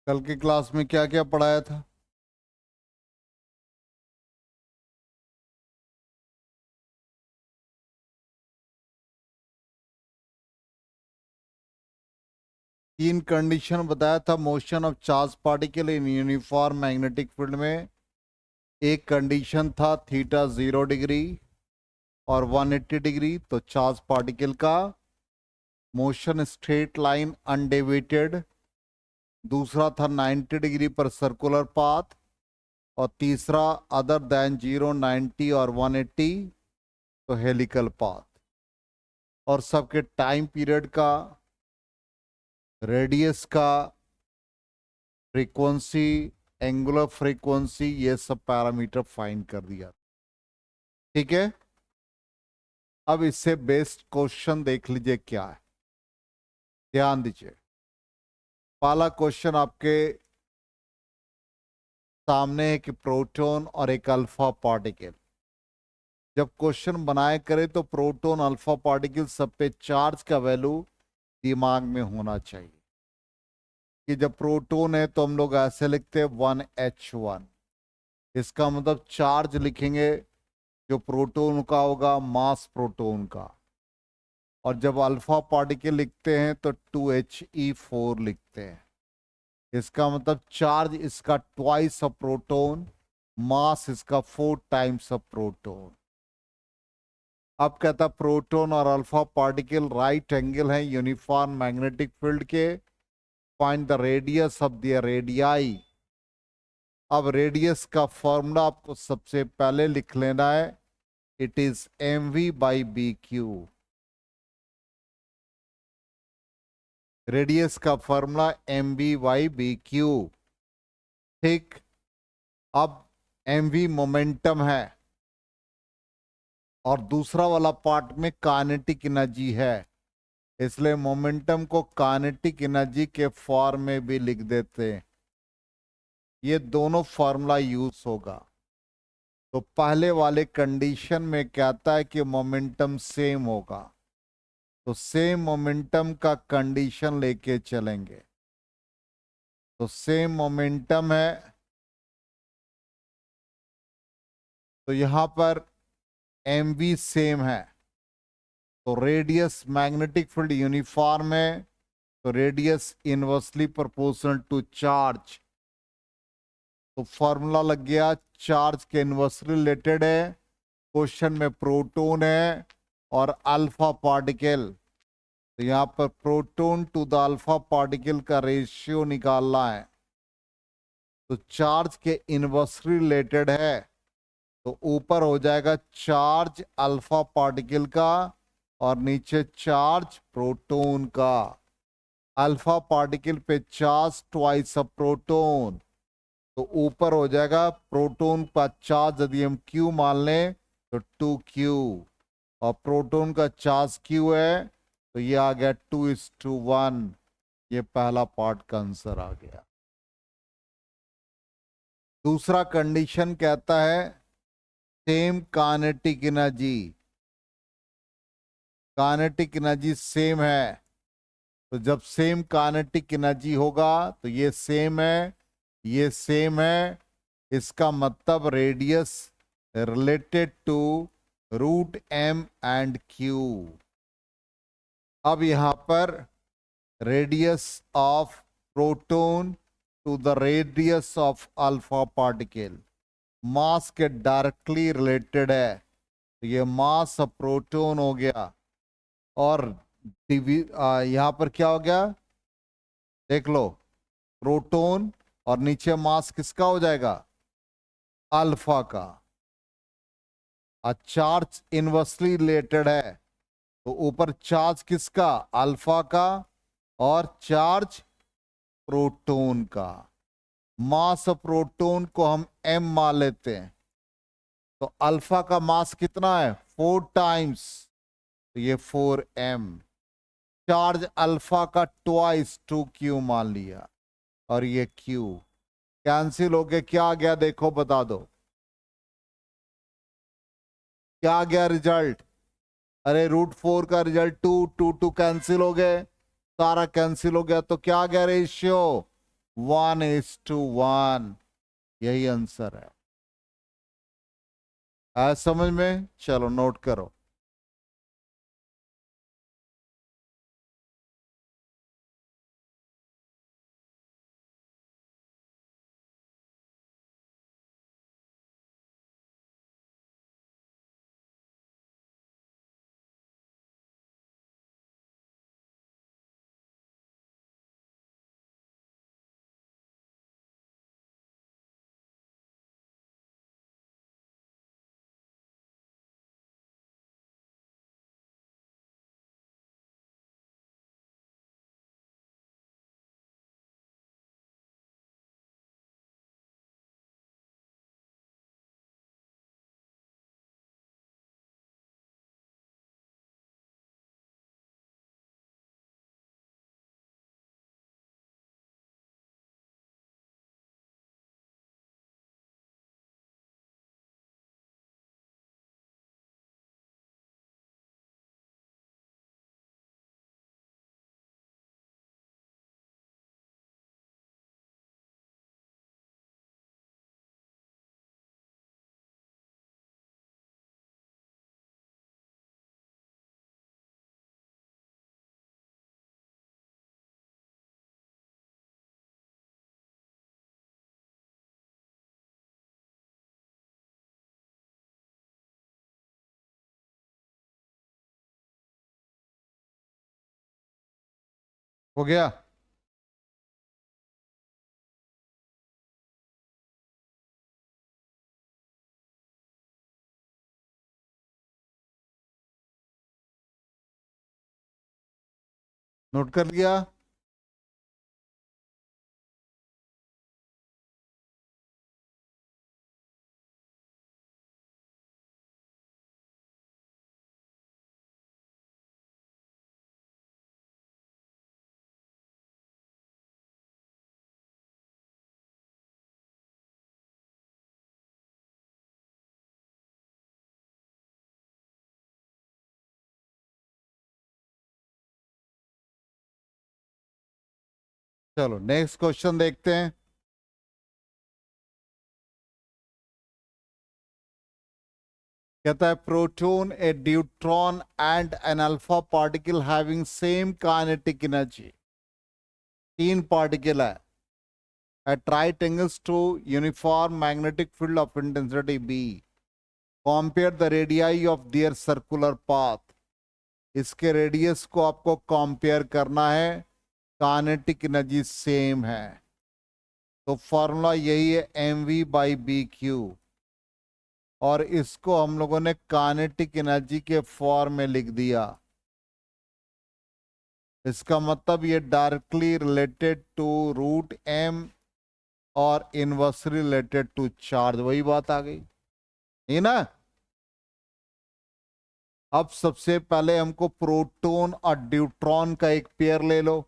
कल की क्लास में क्या क्या पढ़ाया था? तीन कंडीशन बताया था motion of charge particle in uniform magnetic field में। एक कंडीशन था थीटा 0 डिग्री और 180 डिग्री, तो चार्ज पार्टिकल का मोशन स्ट्रेट लाइन अनडेविएटेड। दूसरा था 90 डिग्री पर सर्कुलर पाथ। और तीसरा अदर देन 0, 90 और 180 तो हेलिकल पाथ। और सबके टाइम पीरियड का, रेडियस का, फ्रीक्वेंसी, एंगुलर फ्रीक्वेंसी, ये सब पैरामीटर फाइंड कर दिया। ठीक है, अब इससे बेस्ट क्वेश्चन देख लीजिए क्या है। ध्यान दीजिए, पहला क्वेश्चन आपके सामने है कि प्रोटॉन और एक अल्फा पार्टिकल। जब क्वेश्चन बनाए करें तो प्रोटॉन अल्फा पार्टिकल सब पे चार्ज का वैल्यू दिमाग में होना चाहिए। कि जब प्रोटॉन है तो हम लोग ऐसे लिखते हैं 1H1। इसका मतलब चार्ज लिखेंगे जो प्रोटॉन का होगा मास प्रोटॉन का। और जब अल्फा पार्टिकल लिखते हैं तो 2He4 लिखते हैं। इसका मतलब चार्ज इसका ट्वाइस ऑफ प्रोटॉन, मास इसका 4 टाइम्स ऑफ प्रोटॉन। अब कहता प्रोटॉन और अल्फा पार्टिकल राइट एंगल है यूनिफॉर्म मैग्नेटिक फील्ड के। Find the radius of the radii. अब रेडियस का फॉर्मूला आपको सबसे पहले लिख लेना है। It is mv/bq। रेडियस का फॉर्मूला mv/bq। ठीक, अब mv मोमेंटम है और दूसरा वाला पार्ट में काइनेटिक एनर्जी है, इसलिए मोमेंटम को काइनेटिक एनर्जी के फॉर्म में भी लिख देते हैं। ये दोनों फॉर्मूला यूज होगा। तो पहले वाले कंडीशन में कहता है कि मोमेंटम सेम होगा, तो सेम मोमेंटम का कंडीशन लेके चलेंगे। तो सेम मोमेंटम है, तो यहां पर mv सेम है। तो रेडियस मैग्नेटिक फील्ड यूनिफॉर्म है, तो radius inversely proportional to charge. तो फॉर्मूला लग गया, चार्ज के इनवर्सली रिलेटेड है। क्वेश्चन में प्रोटॉन है और अल्फा पार्टिकल, तो यहां पर proton to the alpha particle का रेशियो निकालना है। तो चार्ज के इनवर्सली रिलेटेड है, तो ऊपर हो जाएगा चार्ज अल्फा पार्टिकल का और नीचे चार्ज प्रोटॉन का। अल्फा पार्टिकल पे चार्ज ट्वाइस ऑफ प्रोटॉन, तो ऊपर हो जाएगा प्रोटॉन का चार्ज यदि हम Q मान लें तो 2Q, और प्रोटॉन का चार्ज Q है तो ये आ गया 2:1। ये पहला पार्ट का आंसर आ गया। दूसरा कंडीशन कहता है same kinetic energy. Kinetic energy same है, तो जब सेम काइनेटिक एनर्जी होगा तो ये सेम है, ये सेम है। इसका मतलब रेडियस रिलेटेड टू √m&q। अब यहां पर radius of proton to the radius of alpha particle mass के डायरेक्टली रिलेटेड है, तो ये मास ऑफ प्रोटॉन हो गया। और यहां पर क्या हो गया देख लो, प्रोटॉन और नीचे मास किसका हो जाएगा, अल्फा का। चार्ज इनवर्सली रिलेटेड है, तो ऊपर चार्ज किसका, अल्फा का, और चार्ज प्रोटॉन का। मास ऑफ प्रोटॉन को हम m मान लेते हैं, तो अल्फा का मास कितना है, 4 टाइम्स, तो ये 4m। चार्ज अल्फा का ट्वाइस 2Q मान लिया, और ये Q कैंसिल होके क्या आ गया देखो, बता दो क्या आ गया रिजल्ट। अरे √4 का रिजल्ट 2, 2 कैंसिल हो गए, सारा कैंसिल हो गया, तो क्या आ गया रेशियो, 1:1, यही आंसर है। आया समझ में? चलो नोट करो। हो गया? नोट कर लिया? चलो नेक्स्ट क्वेश्चन देखते हैं। कहता है proton, a deuteron and an alpha particle having same kinetic energy. तीन पार्टिकल है at right angles to uniform magnetic field of intensity B. Compare the radii of their circular path. इसके radius को आपको compare करना है, kinetic energy same है, तो formula यही है mv/bq, और इसको हम लोगों ने काइनेटिक एनर्जी के फॉर्म में लिख दिया। इसका मतलब ये डायरेक्टली रिलेटेड टू √m और इनवर्सली रिलेटेड टू चार्ज, वही बात आ गई है ना। अब सबसे पहले हमको प्रोटॉन और ड्यूट्रॉन का एक पेयर ले लो।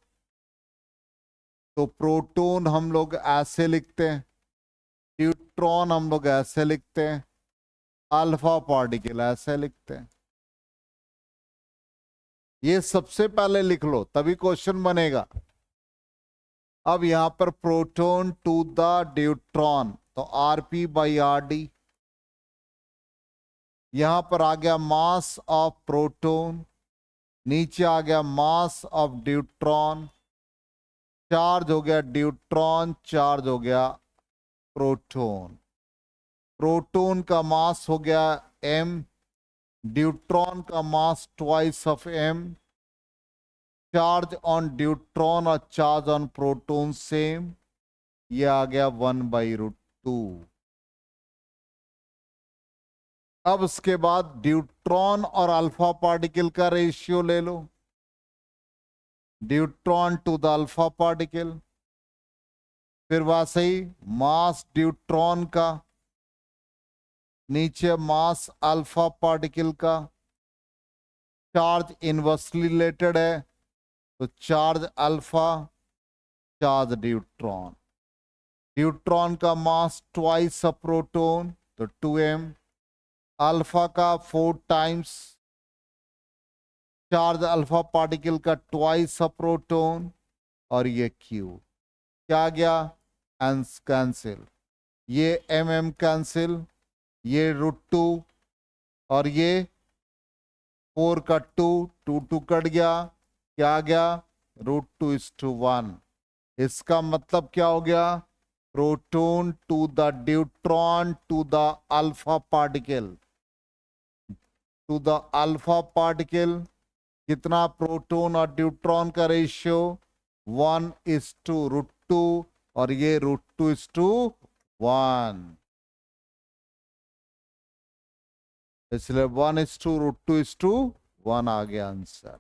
तो प्रोटॉन हम लोग ऐसे लिखते हैं, ड्यूट्रॉन हम लोग ऐसे लिखते हैं, अल्फा पार्टिकल ऐसे लिखते हैं। ये सबसे पहले लिख लो तभी क्वेश्चन बनेगा। अब यहां पर प्रोटॉन टू द ड्यूट्रॉन, तो Rp/Rd। यहां पर आ गया मास ऑफ प्रोटॉन, नीचे आ गया मास ऑफ ड्यूट्रॉन, चार्ज हो गया ड्यूट्रॉन, चार्ज हो गया प्रोटॉन। प्रोटॉन का मास हो गया m, ड्यूट्रॉन का mass twice of m, charge on deuteron और चार्ज ऑन प्रोटॉन सेम, ये आ गया 1/√2। अब उसके बाद ड्यूट्रॉन और अल्फा पार्टिकल का रेशियो ले लो, deuteron to the alpha particle, फिर वैसे ही मास ड्यूट्रॉन का, नीचे मास अल्फा पार्टिकल का, चार्ज इनवर्सली रिलेटेड है तो charge alpha, charge deuteron. Deuteron का मास ट्वाइस ऑफ प्रोटॉन तो 2m, अल्फा का 4 टाइम्स, चार्ज अल्फा पार्टिकल का ट्वाइस ऑफ प्रोटॉन, और ये q। क्या आ गया, एंस कैंसिल, ये एम कैंसिल, ये √2 और ये 4 का 2, 2 कट गया, क्या आ गया, √2:1। इसका मतलब क्या हो गया, proton to the deuteron to the alpha particle, to the alpha particle कितना प्रोटॉन और ड्यूट्रॉन का रेशियो 1:√2 और ये √2:1, इसलिए 1:√2:1 आ गया आंसर।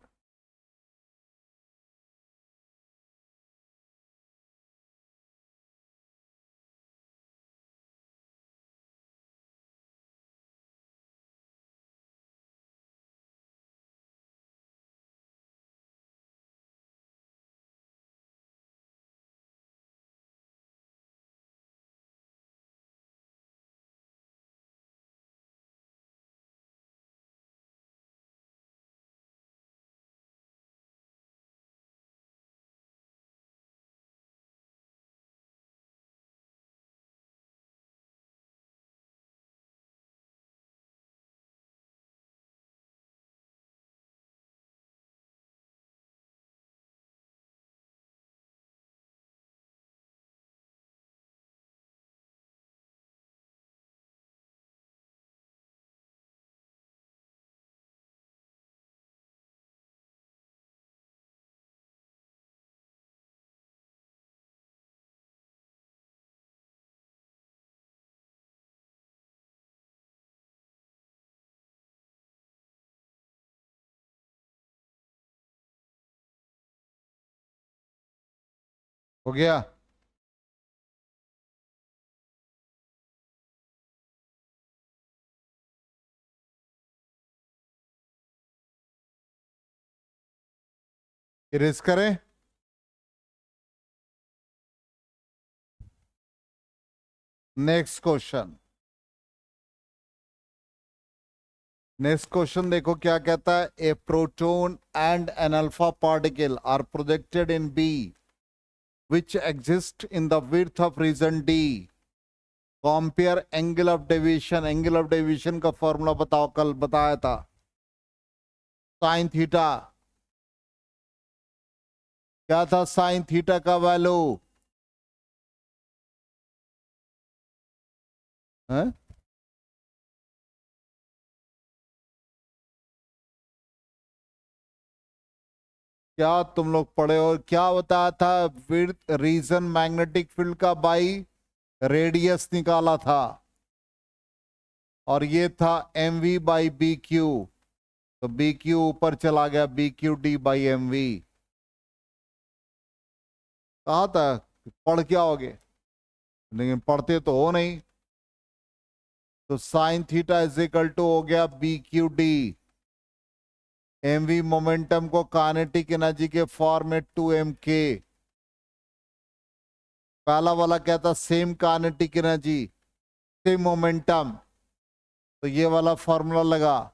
हो गया, इरेज करें। नेक्स्ट क्वेश्चन, नेक्स्ट क्वेश्चन देखो क्या कहता है, a proton and an alpha particle are projected in B which exist in the width of region D, compare angle of deviation, angle of deviation का formula बताओ, कल बताया था, साइन थीटा, क्या था साइन थीटा का वैल्यू है, क्या तुम लोग पढ़े और क्या बताया था, विद रीजन मैग्नेटिक फील्ड का बाई रेडियस निकाला था, और ये था mv/bq, तो bq ऊपर चला गया, bqd/mv। कहा था पढ़ क्या होगे, लेकिन पढ़ते तो हो नहीं। तो sine theta is equal to हो गया bqd, mv मोमेंटम को काइनेटिक एनर्जी के फॉर्म में 2mk, पहला वाला क्या था, same kinetic energy same momentum, तो ये वाला फॉर्मूला लगा,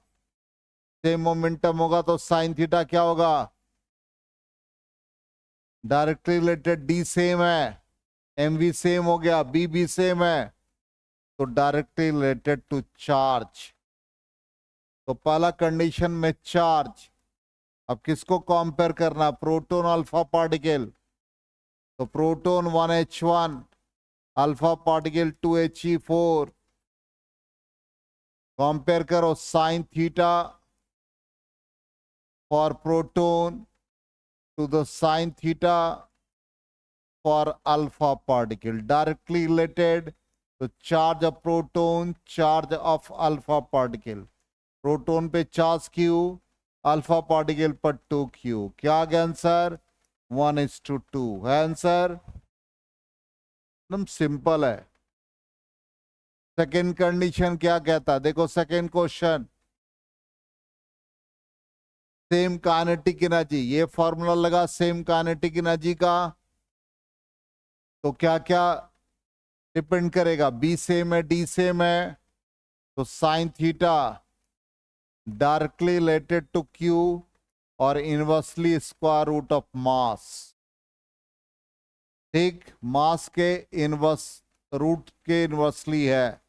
सेम मोमेंटम होगा तो साइन थीटा क्या होगा, डायरेक्टली रिलेटेड, डी सेम है, mv सेम हो गया, b भी सेम है, तो डायरेक्टली रिलेटेड टू चार्ज। तो पहला कंडीशन में चार्ज, अब किसको कंपेयर करना, प्रोटॉन अल्फा पार्टिकल, तो proton 1h1, alpha particle 2he4, compare करो sine theta for proton to the sine theta for alpha particle, directly related, तो charge of proton, charge of alpha particle, proton पे charge Q, alpha particle पर 2q, क्या आ गया answer, 1:2 है answer, एकदम simple है। सेकेंड कंडीशन क्या कहता है, देखो second question, same kinetic energy, ये फॉर्मूला लगा सेम काइनेटिक एनर्जी का, तो क्या क्या डिपेंड करेगा, बी सेम है, डी सेम है, तो sine theta directly related to Q और inversely square root of mass, ठीक, मास के इनवर्स, रूट के इनवर्सली है,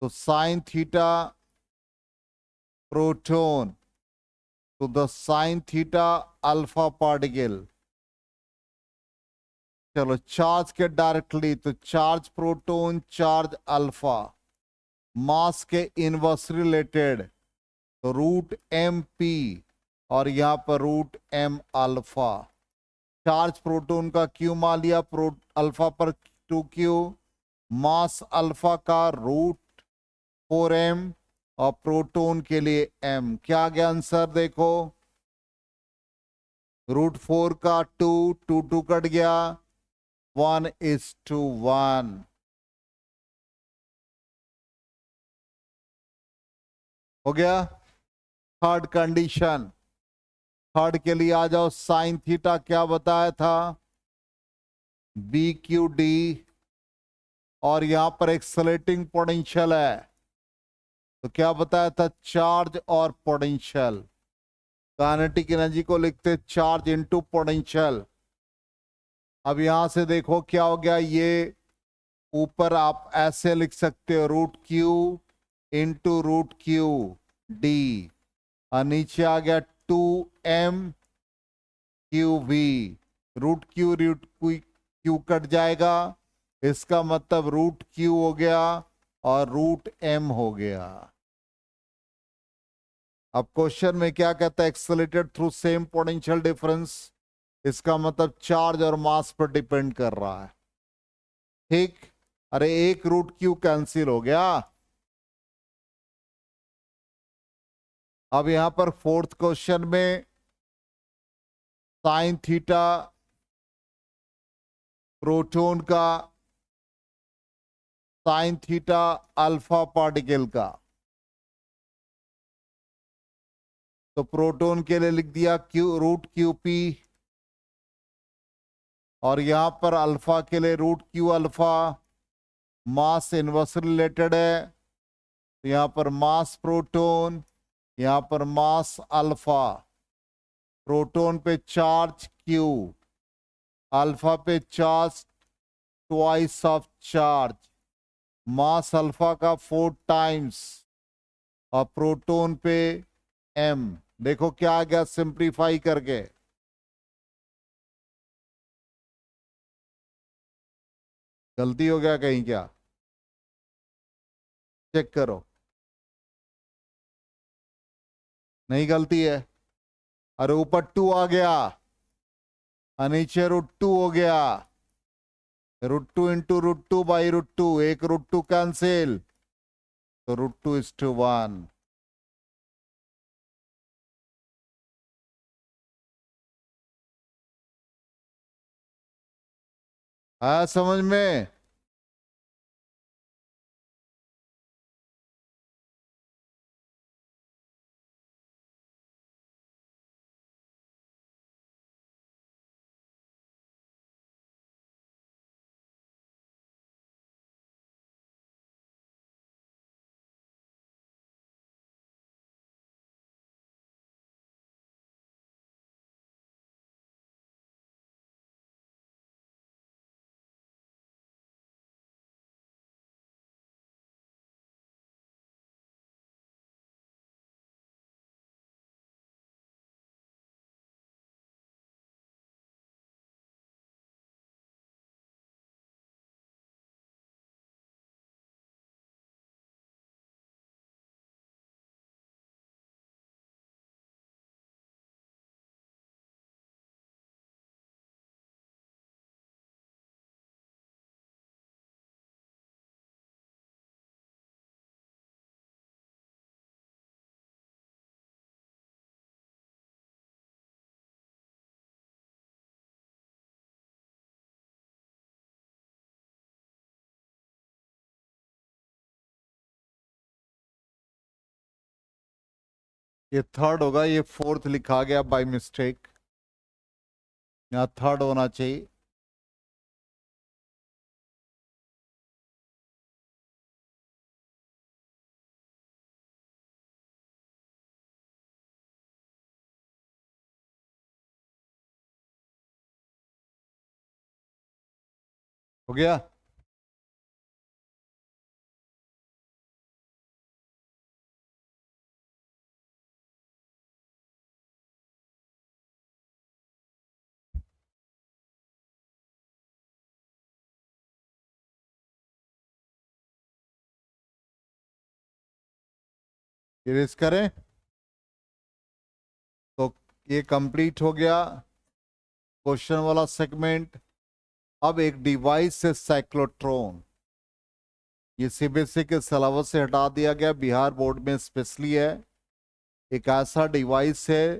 तो sine theta proton to the sine theta alpha particle. चलो चार्ज के डायरेक्टली, तो charge proton charge alpha, mass के इनवर्स रिलेटेड, तो रूट एम पी, और यहां पर root M alpha. Charge proton का क्यू मान लिया, अल्फा पर 2q, मास अल्फा का रूट 4m, और प्रोटॉन के लिए m। क्या आ गया आंसर देखो, √4 का 2, 2 2 कट गया, 1:1। हो गया। थर्ड कंडीशन, थर्ड के लिए आ जाओ, साइन थीटा क्या बताया था, BQD, और यहां पर एक्सलेटिंग पोटेंशियल है, तो क्या बताया था, चार्ज और पोटेंशियल। काइनेटिक एनर्जी को लिखते चार्ज इनटू पोटेंशियल। अब यहां से देखो क्या हो गया, ये ऊपर आप ऐसे लिख सकते हो, √Q इंटू √QD, और नीचे आ गया 2mQV। √Q कट जाएगा, इसका मतलब √Q हो गया और √M हो गया। अब क्वेश्चन में क्या कहता है, accelerated through same potential difference, इसका मतलब चार्ज और मास पर डिपेंड कर रहा है। ठीक, अरे एक √Q कैंसिल हो गया। अब यहां पर फोर्थ क्वेश्चन में साइन थीटा प्रोटॉन का साइन थीटा अल्फा पार्टिकल का, तो प्रोटॉन के लिए लिख दिया √QP, और यहां पर अल्फा के लिए √Q अल्फा, मास इनवर्स रिलेटेड है, तो यहां पर मास प्रोटॉन, यहां पर मास अल्फा, प्रोटॉन पे चार्ज Q, अल्फा पे charge twice of charge, mass alpha का 4 टाइम्स, और प्रोटॉन पे m। देखो क्या आ गया सिंप्लीफाई करके, गलती हो गया कहीं क्या, चेक करो, नहीं गलती है। अरे ऊपर 2 आ गया और नीचे √2 हो गया, √2 इंटू √2 बाई √2, एक √2 कैंसिल, तो √2:1। आया समझ में। ये थर्ड होगा, ये फोर्थ लिखा गया बाय मिस्टेक, यहाँ थर्ड होना चाहिए। हो गया? इरेज करें तो ये कंप्लीट हो गया क्वेश्चन वाला सेगमेंट। अब एक डिवाइस है साइक्लोट्रॉन, ये सीबीएसई के सिलेबस से हटा दिया गया, बिहार बोर्ड में स्पेशली है। एक ऐसा डिवाइस है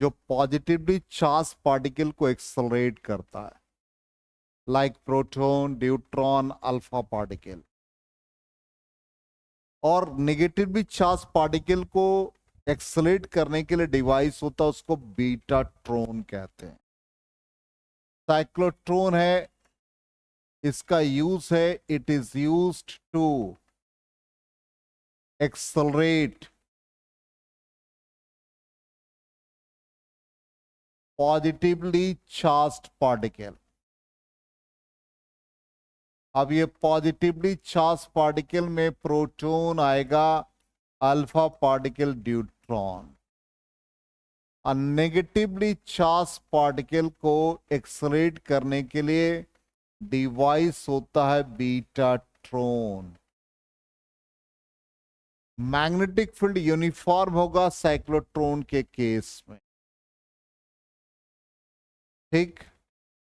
जो पॉजिटिवली चार्ज पार्टिकल को एक्सेलरेट करता है, like proton, neutron, alpha particle. और नेगेटिवली चार्ज पार्टिकल को एक्सेलरेट करने के लिए डिवाइस होता है, उसको बीटाट्रॉन कहते हैं। साइक्लोट्रॉन है, इसका यूज है, it is used to accelerate positively charged particle. अब ये पॉजिटिवली चार्ज पार्टिकल में प्रोटॉन आएगा, अल्फा पार्टिकल न्यूट्रॉन। और नेगेटिवली चार्ज पार्टिकल को एक्सेलरेट करने के लिए डिवाइस होता है बीटाट्रॉन। मैग्नेटिक फील्ड यूनिफॉर्म होगा साइक्लोट्रॉन के केस में, ठीक।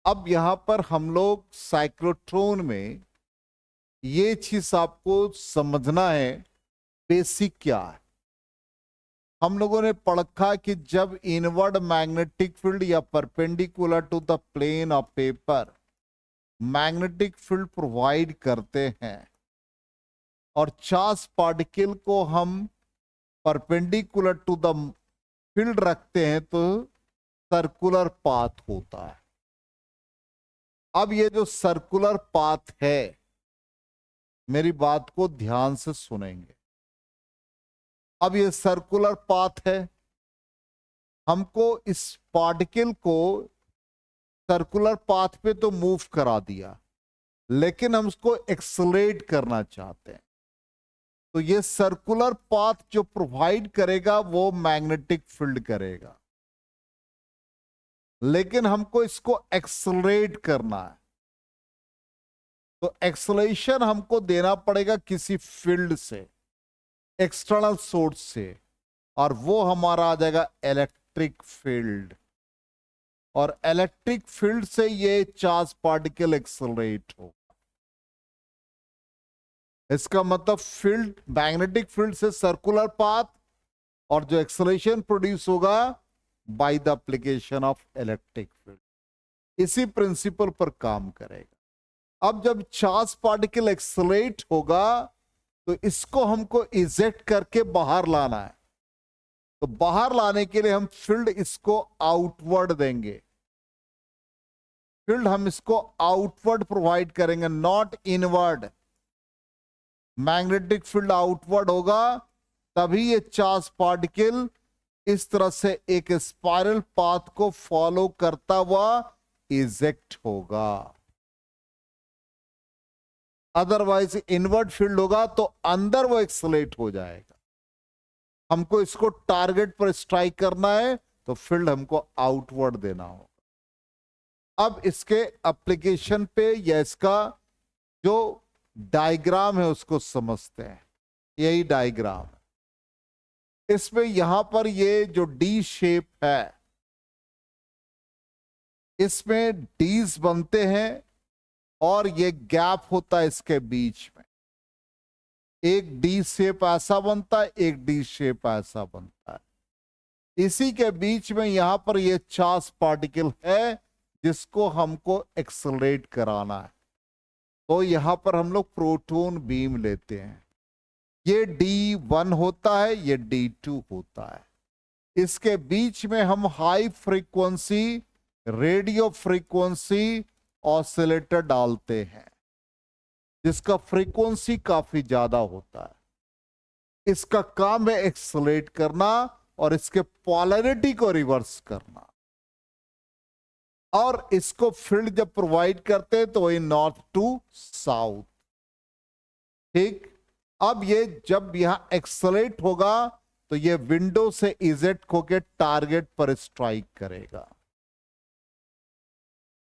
अब यहां पर हम लोग साइक्लोट्रॉन में ये चीज आपको समझना है, बेसिक क्या है। हम लोगों ने पढ़ा कि जब इनवर्ड मैग्नेटिक फील्ड या perpendicular to the plane of paper magnetic field provide करते हैं और चार्ज पार्टिकल को हम परपेंडिकुलर टू द फील्ड रखते हैं तो सर्कुलर पाथ होता है। अब ये जो सर्कुलर पाथ है, मेरी बात को ध्यान से सुनेंगे। अब ये सर्कुलर पाथ है, हमको इस पार्टिकल को सर्कुलर पाथ पे तो मूव करा दिया, लेकिन हम उसको एक्सेलरेट करना चाहते हैं। तो ये सर्कुलर पाथ जो प्रोवाइड करेगा वो मैग्नेटिक फील्ड करेगा, लेकिन हमको इसको एक्सेलरेट करना है। तो एक्सेलरेशन हमको देना पड़ेगा किसी फील्ड से, एक्सटर्नल सोर्स से, और वो हमारा आ जाएगा इलेक्ट्रिक फील्ड। और इलेक्ट्रिक फील्ड से ये चार्ज पार्टिकल एक्सेलरेट होगा। इसका मतलब फील्ड, मैग्नेटिक फील्ड से सर्कुलर पाथ, और जो एक्सेलरेशन प्रोड्यूस होगा by the application of electric field, इसी प्रिंसिपल पर काम करेगा। अब जब चार्ज पार्टिकल एक्सेलरेट होगा तो इसको हमको इजेक्ट करके बाहर लाना है। तो बाहर लाने के लिए हम फील्ड इसको आउटवर्ड देंगे, फील्ड हम इसको आउटवर्ड प्रोवाइड करेंगे, not inward. Magnetic field outward होगा तभी ये चार्ज पार्टिकल इस तरह से एक स्पाइरल पाथ को फॉलो करता हुआ इजेक्ट होगा। अदरवाइज इनवर्ड फील्ड होगा तो अंदर वो एक्सेलरेट हो जाएगा। हमको इसको टारगेट पर स्ट्राइक करना है तो फील्ड हमको आउटवर्ड देना होगा। अब इसके एप्लीकेशन पे या इसका जो डायग्राम है उसको समझते हैं। यही डायग्राम है, इसमें यहां पर ये जो डी शेप है, इसमें डीज बनते हैं और ये गैप होता है इसके बीच में। एक डी शेप ऐसा बनता है, एक डी शेप ऐसा बनता है। इसी के बीच में यहां पर ये चार्ज पार्टिकल है जिसको हमको एक्सेलरेट कराना है। तो यहां पर हम लोग प्रोटॉन बीम लेते हैं। ये D1 होता है, ये D2 होता है। इसके बीच में हम high frequency radio frequency oscillator डालते हैं जिसका फ्रीक्वेंसी काफी ज्यादा होता है। इसका काम है एक्सेलरेट करना और इसके पोलैरिटी को रिवर्स करना। और इसको फील्ड जब प्रोवाइड करते हैं तो ये नॉर्थ टू साउथ। ठीक, अब ये जब यहां एक्सलेट होगा तो ये विंडो से इजेट को के टारगेट पर स्ट्राइक करेगा।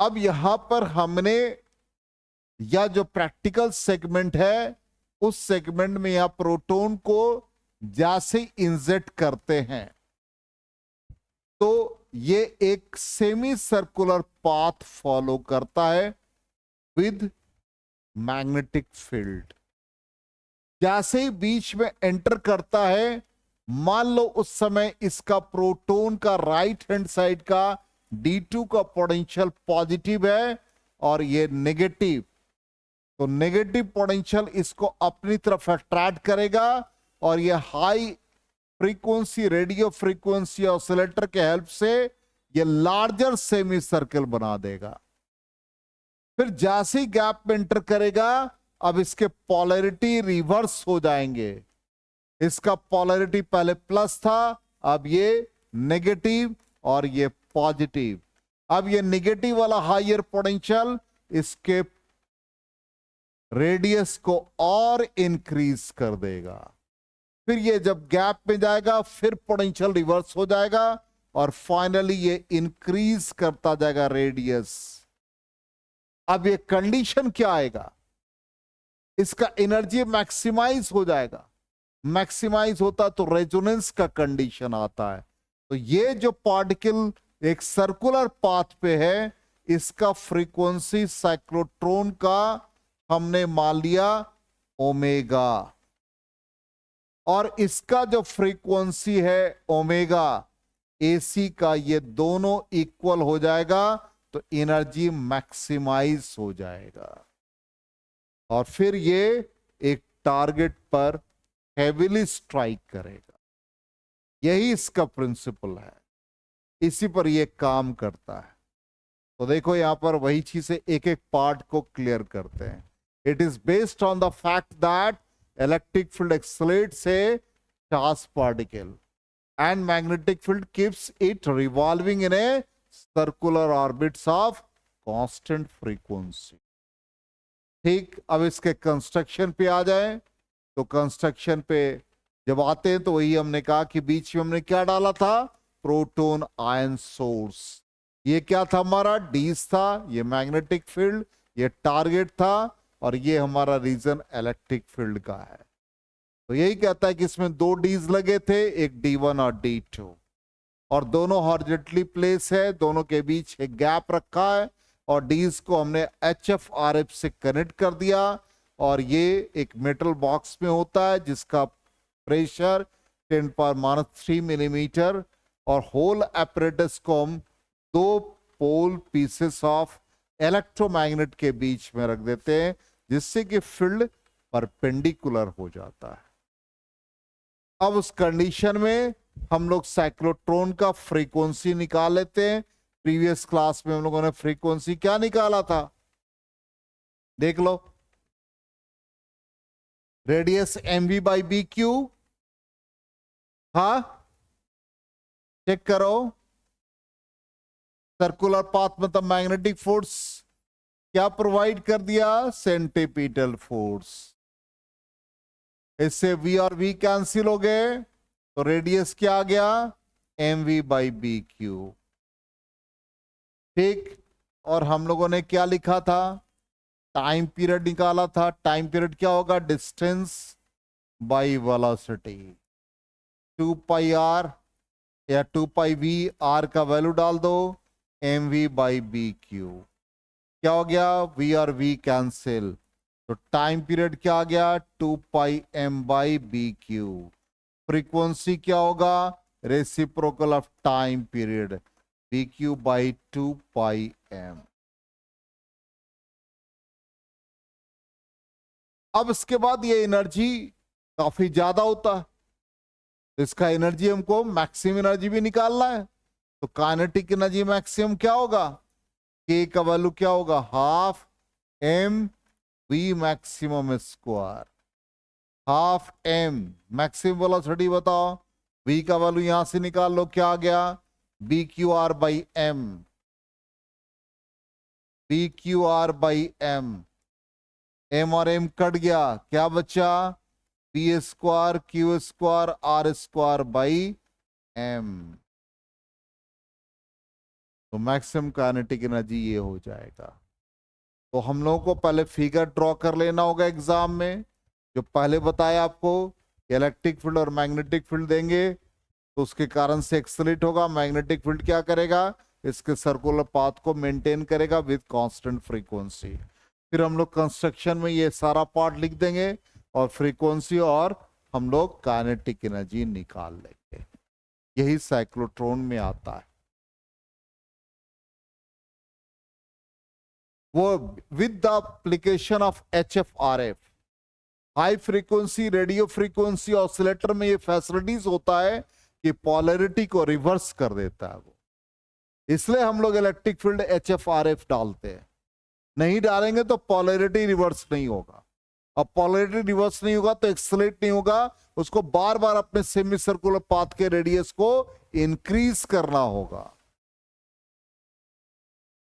अब यहां पर हमने या जो प्रैक्टिकल सेगमेंट है उस सेगमेंट में यहां प्रोटॉन को जैसे इंजेक्ट करते हैं तो ये एक सेमी सर्कुलर पाथ फॉलो करता है विद मैग्नेटिक फील्ड। जैसे ही बीच में एंटर करता है, मान लो उस समय इसका प्रोटॉन का राइट हैंड साइड का D2 का पोटेंशियल पॉजिटिव है और ये नेगेटिव, तो नेगेटिव पोटेंशियल इसको अपनी तरफ अट्रैक्ट करेगा और ये high frequency radio frequency oscillator के हेल्प से ये लार्जर सेमी सर्कल बना देगा। फिर जैसे ही गैप में एंटर करेगा, अब इसके पोलैरिटी रिवर्स हो जाएंगे। इसका पोलैरिटी पहले प्लस था, अब ये नेगेटिव और ये पॉजिटिव। अब ये नेगेटिव वाला हायर पोटेंशियल इसके रेडियस को और इंक्रीज कर देगा। फिर ये जब गैप में जाएगा फिर पोटेंशियल रिवर्स हो जाएगा और फाइनली ये इंक्रीज करता जाएगा रेडियस। अब ये कंडीशन क्या आएगा, इसका एनर्जी मैक्सिमाइज हो जाएगा। मैक्सिमाइज होता तो रेजोनेंस का कंडीशन आता है। तो ये जो पार्टिकल एक सर्कुलर पाथ पे है, इसका फ्रीक्वेंसी साइक्लोट्रॉन का हमने मान लिया ओमेगा, और इसका जो फ्रीक्वेंसी है ओमेगा एसी का, ये दोनों इक्वल हो जाएगा तो एनर्जी मैक्सिमाइज हो जाएगा और फिर ये एक टारगेट पर हेवीली स्ट्राइक करेगा। यही इसका प्रिंसिपल है, इसी पर ये काम करता है। तो देखो यहां पर वही चीजें एक एक पार्ट को क्लियर करते हैं। It is based on the fact that electric field accelerates a charged particle and magnetic field keeps it revolving in a circular orbits of constant frequency। ठीक, अब इसके कंस्ट्रक्शन पे आ जाए तो कंस्ट्रक्शन पे जब आते हैं तो वही हमने कहा कि बीच में हमने क्या डाला था, प्रोटॉन आयन सोर्स। ये क्या था हमारा, डीज था, ये मैग्नेटिक फील्ड, ये टारगेट था और ये हमारा रीजन इलेक्ट्रिक फील्ड का है। तो यही कहता है कि इसमें दो डीज लगे थे, एक D1 और D2, और दोनों हॉरिजॉन्टली प्लेस है, दोनों के बीच एक गैप रखा है और डीज को हमने HF-RF से कनेक्ट कर दिया। और ये एक मेटल बॉक्स में होता है जिसका प्रेशर 10⁻³ मिलीमीटर, और होल एपरेटस को हम दो पोल पीसेस ऑफ इलेक्ट्रोमैग्नेट के बीच में रख देते हैं जिससे कि फील्ड परपेंडिकुलर हो जाता है। अब उस कंडीशन में हम लोग साइक्लोट्रॉन का फ्रीक्वेंसी निकाल लेते हैं। प्रीवियस क्लास में हम लोगों ने फ्रीक्वेंसी क्या निकाला था, देख लो, रेडियस mv/bq। हाँ, चेक करो, सर्कुलर पाथ मतलब मैग्नेटिक फोर्स क्या प्रोवाइड कर दिया, सेंटीपिटल फोर्स। इससे v और v कैंसिल हो गए तो रेडियस क्या आ गया, mv/bq। ठीक, और हम लोगों ने क्या लिखा था, टाइम पीरियड निकाला था। टाइम पीरियड क्या होगा, डिस्टेंस बाई वेलोसिटी, 2πr या 2πv, r का वैल्यू डाल दो, mv/bq। क्या हो गया, v और v कैंसिल, तो टाइम पीरियड क्या आ गया, 2πm/bq। फ्रीक्वेंसी क्या होगा, reciprocal of time period, bq/2πm। अब इसके बाद ये एनर्जी काफी ज्यादा होता है, इसका एनर्जी हमको मैक्सिमम एनर्जी भी निकालना है। तो काइनेटिक एनर्जी मैक्सिमम क्या होगा, k का वैल्यू क्या होगा, half mv maximum square, half m maximum velocity बताओ, v का वैल्यू यहां से निकाल लो, क्या आ गया, bqr/m। P Q R by M, M और एम कट गया, क्या बचा, P square Q square R square by M. तो मैक्सिमम काइनेटिक एनर्जी ये हो जाएगा। तो हम लोगों को पहले फिगर ड्रॉ कर लेना होगा एग्जाम में, जो पहले बताया आपको, इलेक्ट्रिक फील्ड और मैग्नेटिक फील्ड देंगे तो उसके कारण से एक्सलेट होगा, मैग्नेटिक फील्ड क्या करेगा, इसके सर्कुलर पाथ को मेंटेन करेगा विद कांस्टेंट फ्रीक्वेंसी। फिर हम लोग कंस्ट्रक्शन में ये सारा पार्ट लिख देंगे और फ्रीक्वेंसी और हम लोग काइनेटिक एनर्जी निकाल लेंगे। यही साइक्लोट्रॉन में आता है। वो with the application of HFRF, high frequency radio frequency oscillator में ये फैसिलिटीज होता है कि पोलैरिटी को रिवर्स कर देता है वो, इसलिए हम लोग इलेक्ट्रिक फील्ड HFRF डालते हैं। नहीं डालेंगे तो पोलैरिटी रिवर्स नहीं होगा, अब पोलैरिटी रिवर्स नहीं होगा तो एक्सलेट नहीं होगा, उसको बार बार अपने सेमी सर्कुलर पाथ के रेडियस को इंक्रीज करना होगा।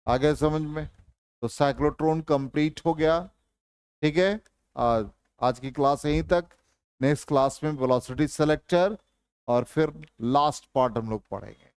आगे समझ में? तो साइक्लोट्रॉन कंप्लीट हो गया। ठीक है, आज की क्लास यहीं तक। नेक्स्ट क्लास में वेलोसिटी सेलेक्टर और फिर लास्ट पार्ट हम लोग पढ़ेंगे।